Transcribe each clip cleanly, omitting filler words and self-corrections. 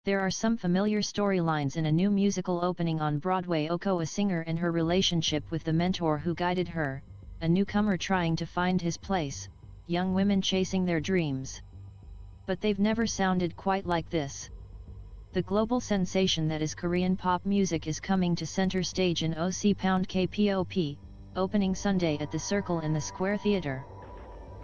There are some familiar storylines in a new musical opening on Broadway. Oko, a singer, and her relationship with the mentor who guided her, a newcomer trying to find his place, young women chasing their dreams. But they've never sounded quite like this. The global sensation that is Korean pop music is coming to center stage in KPOP, opening Sunday at the Circle in the Square Theatre.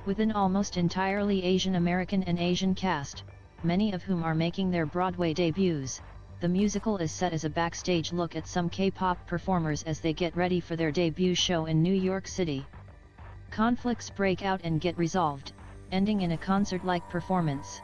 With an almost entirely Asian American and Asian cast, many of whom are making their Broadway debuts, the musical is set as a backstage look at some K-pop performers as they get ready for their debut show in New York City. Conflicts break out and get resolved, ending in a concert-like performance.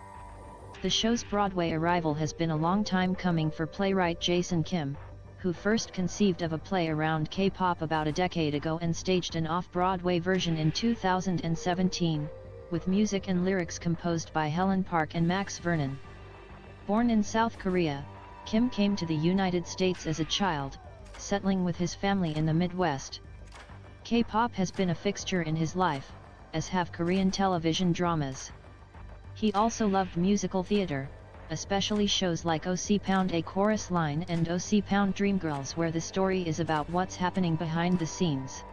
The show's Broadway arrival has been a long time coming for playwright Jason Kim, who first conceived of a play around K-pop about a decade ago and staged an off-Broadway version in 2017, with music and lyrics composed by Helen Park and Max Vernon. Born in South Korea, Kim came to the United States as a child, settling with his family in the Midwest. K-pop has been a fixture in his life, as have Korean television dramas. He also loved musical theater, especially shows like OC_A Chorus Line and OC_ Dreamgirls, where the story is about what's happening behind the scenes.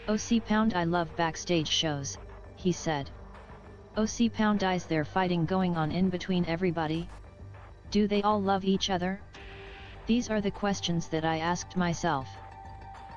OC_ I love backstage shows, he said. OC_ is there fighting going on in between everybody? Do they all love each other? These are the questions that I asked myself.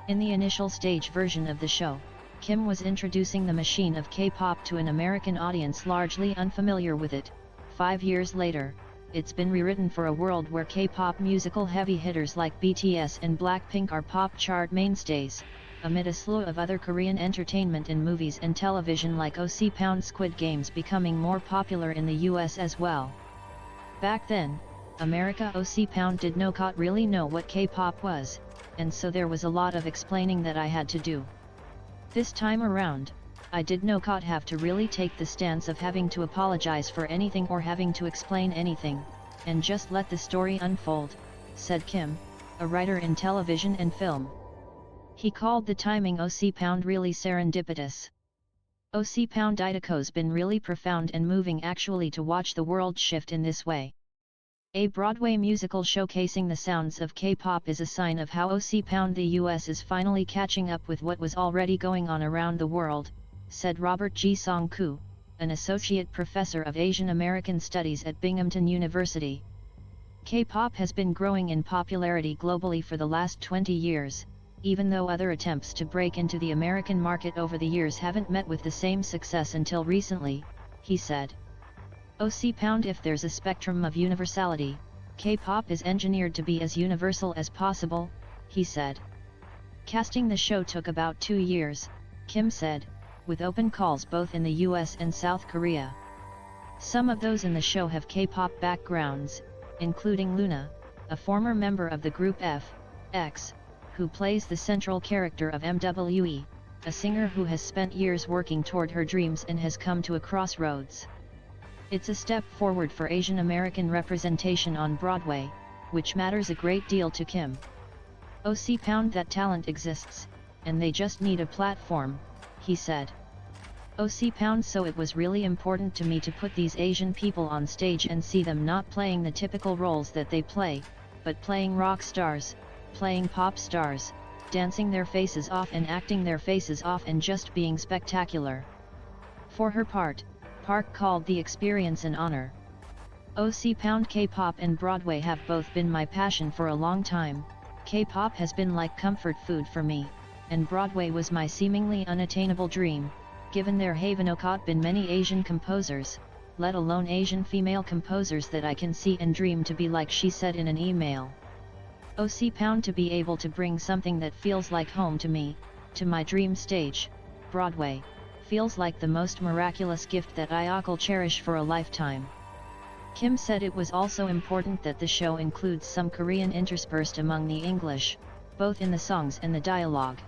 In the initial stage version of the show, Kim was introducing the machine of K-pop to an American audience largely unfamiliar with it. 5 years later, it's been rewritten for a world where K-pop musical heavy hitters like BTS and Blackpink are pop chart mainstays, amid a slew of other Korean entertainment in movies and television like OC_ Squid Games becoming more popular in the US as well. Back then, America OC_ did not really know what K-pop was, and so there was a lot of explaining that I had to do. This time around, I did not have to really take the stance of having to apologize for anything or having to explain anything, and just let the story unfold, said Kim, a writer in television and film. He called the timing OC_ really serendipitous. OC_ Idako's been really profound and moving actually to watch the world shift in this way. A Broadway musical showcasing the sounds of K-pop is a sign of how OC_ the US is finally catching up with what was already going on around the world, said Robert G. Song-koo, an associate professor of Asian American Studies at Binghamton University. K-pop has been growing in popularity globally for the last 20 years, even though other attempts to break into the American market over the years haven't met with the same success until recently, he said. OC_ if there's a spectrum of universality, K-pop is engineered to be as universal as possible, he said. Casting the show took about 2 years, Kim said, with open calls both in the US and South Korea. Some of those in the show have K-pop backgrounds, including Luna, a former member of the group F.X., who plays the central character of MWE, a singer who has spent years working toward her dreams and has come to a crossroads. It's a step forward for Asian American representation on Broadway, which matters a great deal to Kim. OC_ that talent exists, and they just need a platform, he said. OC_ so it was really important to me to put these Asian people on stage and see them not playing the typical roles that they play, but playing rock stars, playing pop stars, dancing their faces off and acting their faces off and just being spectacular. For her part, Park called the experience an honor. OC_ K-pop and Broadway have both been my passion for a long time. K-pop has been like comfort food for me, and Broadway was my seemingly unattainable dream, given there have not been many Asian composers, let alone Asian female composers that I can see and dream to be like, she said in an email. OC_ to be able to bring something that feels like home to me, to my dream stage, Broadway, feels like the most miraculous gift that I'll cherish for a lifetime. Kim said it was also important that the show includes some Korean interspersed among the English, both in the songs and the dialogue.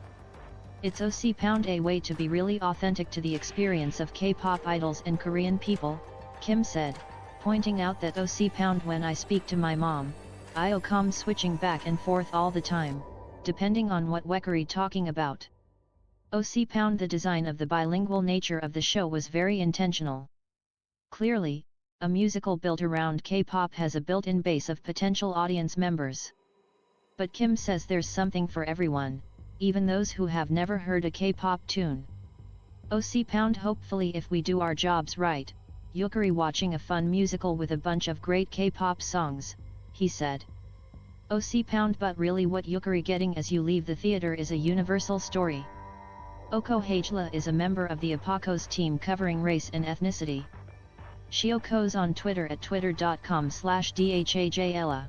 It's OC_ a way to be really authentic to the experience of K-pop idols and Korean people, Kim said, pointing out that OC_ when I speak to my mom, I'll come switching back and forth all the time, depending on what we're talking about. OC_ the design of the bilingual nature of the show was very intentional. Clearly, a musical built around K-pop has a built-in base of potential audience members. But Kim says there's something for everyone, even those who have never heard a K-pop tune. Hopefully if we do our jobs right, Yukari watching a fun musical with a bunch of great K-pop songs, he said. But really what Yukari getting as you leave the theater is a universal story. Oko Hajla is a member of the Apakos team covering race and ethnicity. She Oko's on Twitter at twitter.com/dhajla.